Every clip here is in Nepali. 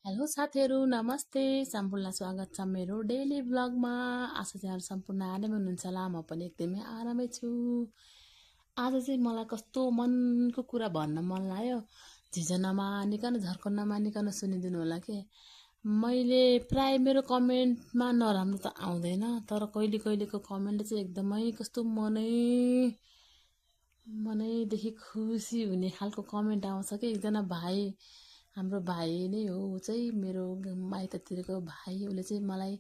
हेलो साथीहरू नमस्ते सम्पूर्ण स्वागत छ मेरो डेली ब्लगमा। आशा चाहिँ सम्पूर्ण आरामै हुनुहुन्छ होला। म पनि एकदमै आरामै छु। आज चाहिँ मलाई कस्तो मनको कुरा भन्न मन लाग्यो। झिझो नमानिकन झर्को नमानिकन सुनिदिनु होला के। मैले प्राय मेरो कमेन्टमा नराम्रो त आउँदैन, तर कहिले कहिलेको कमेन्टले चाहिँ एकदमै कस्तो मनैदेखि खुसी हुने खालको कमेन्ट आउँछ कि। एकजना भाइ, हाम्रो भाइ नै हो ऊ चाहिँ, मेरो माइततिरको भाइ। उसले चाहिँ मलाई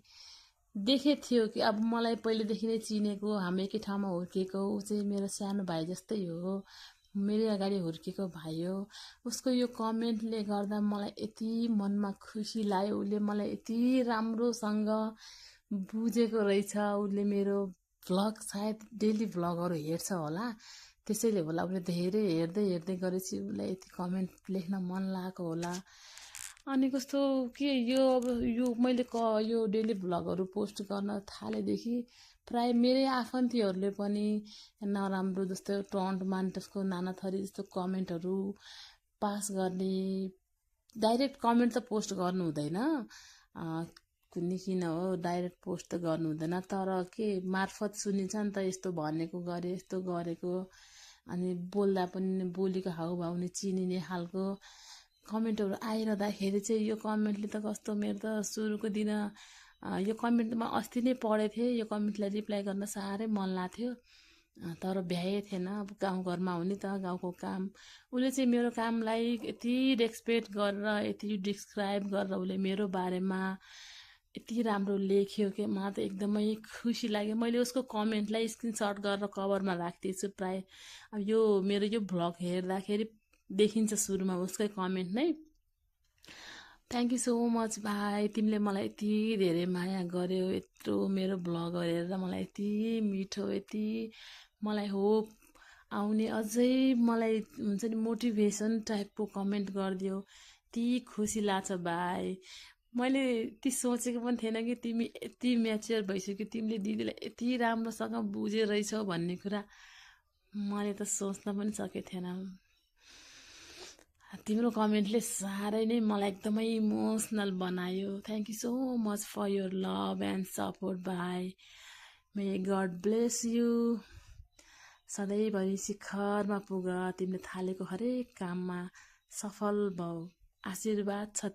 देखेको थियो कि अब मलाई पहिलेदेखि नै चिनेको, हामी एकै ठाउँमा हुर्केको। ऊ चाहिँ मेरो सानो भाइ जस्तै हो, मेरै अगाडि हुर्केको भाइ हो। उसको यो कमेन्टले गर्दा मलाई यति मनमा खुसी लाग्यो। उसले मलाई यति राम्रोसँग बुझेको रहेछ। उसले मेरो भ्लग, सायद डेली भ्लगहरू हेर्छ होला, त्यसैले होला उसले धेरै हेर्दै हेर्दै गरेपछि उसलाई यति कमेन्ट लेख्न मन लागेको होला। अनि कस्तो के यो अब यो मैले यो डेली भ्लगहरू पोस्ट गर्न थालेदेखि प्राय मेरै आफन्तीहरूले पनि नराम्रो जस्तो टन्ट मान्टसको नाना थरी जस्तो कमेन्टहरू पास गर्ने। डाइरेक्ट कमेन्ट त पोस्ट गर्नु हुँदैन, कुनै किन हो डाइरेक्ट पोस्ट त गर्नु हुँदैन, तर के मार्फत सुनिन्छ नि त, यस्तो भनेको गरे यस्तो गरेको। अनि बोल्दा पनि बोलीको हाउभाउ नि चिनिने खालको कमेन्टहरू आइरहँदाखेरि चाहिँ यो कमेन्टले त कस्तो, मेरो त सुरुको दिन यो कमेन्टमा अस्ति नै पढेको थिएँ। यो कमेन्टलाई रिप्लाई गर्न साह्रै मन लाग्थ्यो, तर भ्याए थिएन। अब गाउँघरमा हो नि त, गाउँको काम। उसले चाहिँ मेरो कामलाई यति रेस्पेक्ट गरेर, यति डिस्क्राइब गरेर उसले मेरो बारेमा यति राम्रो लेख्यो कि मलाई त एकदमै खुसी लाग्यो। मैले उसको कमेन्टलाई स्क्रिनसट गरेर कभरमा राखिदिएछु प्राय। अब यो मेरो यो भ्लग हेर्दाखेरि देखिन्छ सुरुमा उसकै कमेन्ट नै। थ्याङ्क यू सो मच भाइ, तिमीले मलाई यति धेरै माया गर्यो। यत्रो मेरो भ्लगहरू हेरेर मलाई यति मिठो, यति मलाई होप आउने, अझै मलाई हुन्छ नि मोटिभेसन टाइपको कमेन्ट गरिदियो। यति खुसी लाग्छ भाइ। मैले यति सोचेको पनि थिएन कि तिमी यति म्याच्योर भइसक्यो, तिमीले दिदीलाई यति राम्रोसँग बुझे रहेछौ भन्ने कुरा मैले त सोच्न पनि सकेको थिएन। तिम्रो कमेन्टले साह्रै नै मलाई एकदमै इमोसनल बनायो। Thank you so much for your love and support भाइ। May god bless you. सधैँभरि शिखरमा पुग, तिमीले थालेको हरेक काममा सफल भऊ। आशीर्वाद छ।